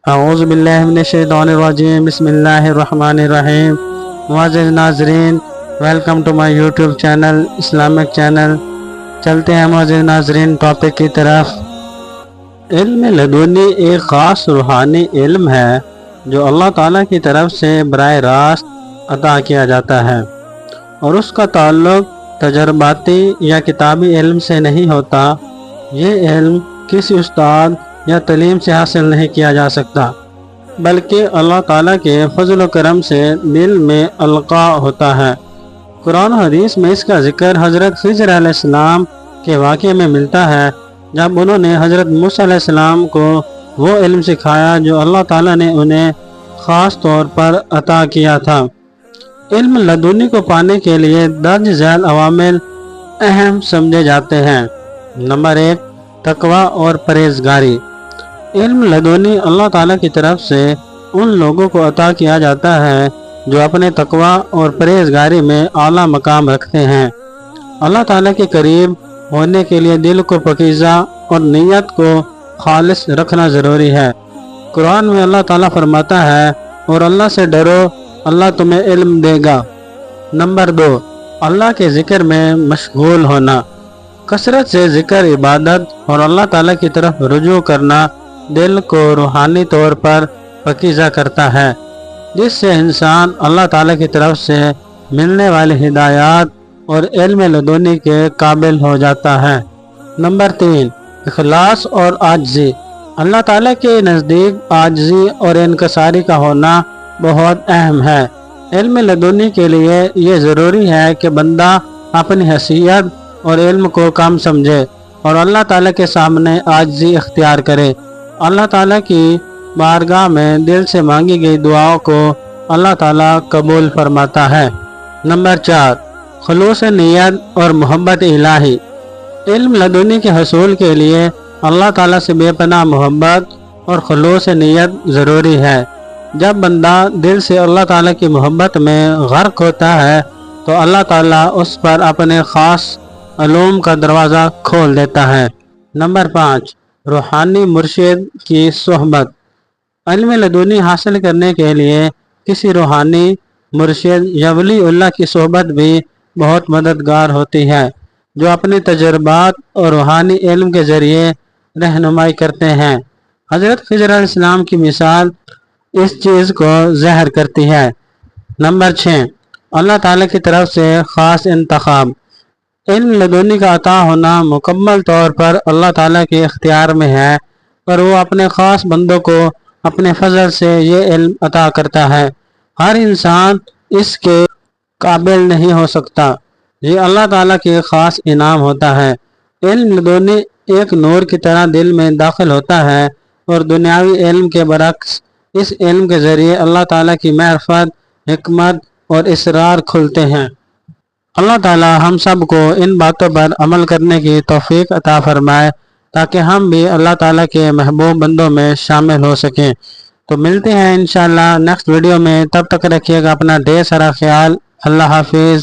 اعوذ باللہ من الشیطان الرجیم، بسم اللہ الرحمن الرحیم۔ معزز ناظرین، welcome to my YouTube channel Islamic channel. چلتے ہیں معزز ناظرین ٹاپک کی طرف۔ علم لدنی ایک خاص روحانی علم ہے جو اللہ تعالیٰ کی طرف سے براہ راست عطا کیا جاتا ہے، اور اس کا تعلق تجرباتی یا کتابی علم سے نہیں ہوتا۔ یہ علم کسی استاد یا تعلیم سے حاصل نہیں کیا جا سکتا، بلکہ اللہ تعالیٰ کے فضل و کرم سے دل میں القاء ہوتا ہے۔ قرآن و حدیث میں اس کا ذکر حضرت خضر علیہ السلام کے واقعے میں ملتا ہے، جب انہوں نے حضرت موسیٰ علیہ السلام کو وہ علم سکھایا جو اللہ تعالیٰ نے انہیں خاص طور پر عطا کیا تھا۔ علم لدنی کو پانے کے لیے درج ذیل عوامل اہم سمجھے جاتے ہیں۔ نمبر 1، تقوی اور پرہیزگاری۔ علم لدنی اللہ تعالیٰ کی طرف سے ان لوگوں کو عطا کیا جاتا ہے جو اپنے تقوی اور پرہیزگاری میں اعلیٰ مقام رکھتے ہیں۔ اللہ تعالیٰ کے قریب ہونے کے لیے دل کو پاکیزہ اور نیت کو خالص رکھنا ضروری ہے۔ قرآن میں اللہ تعالیٰ فرماتا ہے، اور اللہ سے ڈرو، اللہ تمہیں علم دے گا۔ نمبر 2، اللہ کے ذکر میں مشغول ہونا۔ کثرت سے ذکر، عبادت اور اللہ تعالیٰ کی طرف رجوع کرنا دل کو روحانی طور پر پاکیزہ کرتا ہے، جس سے انسان اللہ تعالیٰ کی طرف سے ملنے والی ہدایات اور علم لدنی کے قابل ہو جاتا ہے۔ نمبر 3، اخلاص اور عاجزی۔ اللہ تعالیٰ کے نزدیک عاجزی اور انکساری کا ہونا بہت اہم ہے۔ علم لدنی کے لیے یہ ضروری ہے کہ بندہ اپنی حیثیت اور علم کو کم سمجھے اور اللہ تعالیٰ کے سامنے عاجزی اختیار کرے۔ اللہ تعالیٰ کی بارگاہ میں دل سے مانگی گئی دعاؤں کو اللہ تعالیٰ قبول فرماتا ہے۔ نمبر 4، خلوص نیت اور محبت الہی۔ علم لدنی کے حصول کے لیے اللہ تعالیٰ سے بے پناہ محبت اور خلوص نیت ضروری ہے۔ جب بندہ دل سے اللہ تعالیٰ کی محبت میں غرق ہوتا ہے تو اللہ تعالیٰ اس پر اپنے خاص علوم کا دروازہ کھول دیتا ہے۔ نمبر 5، روحانی مرشد کی صحبت۔ علم لدنی حاصل کرنے کے لیے کسی روحانی مرشد یا ولی اللہ کی صحبت بھی بہت مددگار ہوتی ہے، جو اپنے تجربات اور روحانی علم کے ذریعے رہنمائی کرتے ہیں۔ حضرت خضر علیہ السلام کی مثال اس چیز کو ظاہر کرتی ہے۔ نمبر 6، اللہ تعالیٰ کی طرف سے خاص انتخاب۔ علم لدنی کا عطا ہونا مکمل طور پر اللہ تعالیٰ کے اختیار میں ہے، پر وہ اپنے خاص بندوں کو اپنے فضل سے یہ علم عطا کرتا ہے۔ ہر انسان اس کے قابل نہیں ہو سکتا، یہ اللہ تعالیٰ کے خاص انعام ہوتا ہے۔ علم لدنی ایک نور کی طرح دل میں داخل ہوتا ہے، اور دنیاوی علم کے برعکس اس علم کے ذریعے اللہ تعالیٰ کی معرفت، حکمت اور اسرار کھلتے ہیں۔ اللہ تعالیٰ ہم سب کو ان باتوں پر عمل کرنے کی توفیق عطا فرمائے تاکہ ہم بھی اللہ تعالیٰ کے محبوب بندوں میں شامل ہو سکیں۔ تو ملتے ہیں انشاءاللہ نیکسٹ ویڈیو میں، تب تک رکھیے گا اپنا ڈھیر سارا خیال۔ اللہ حافظ۔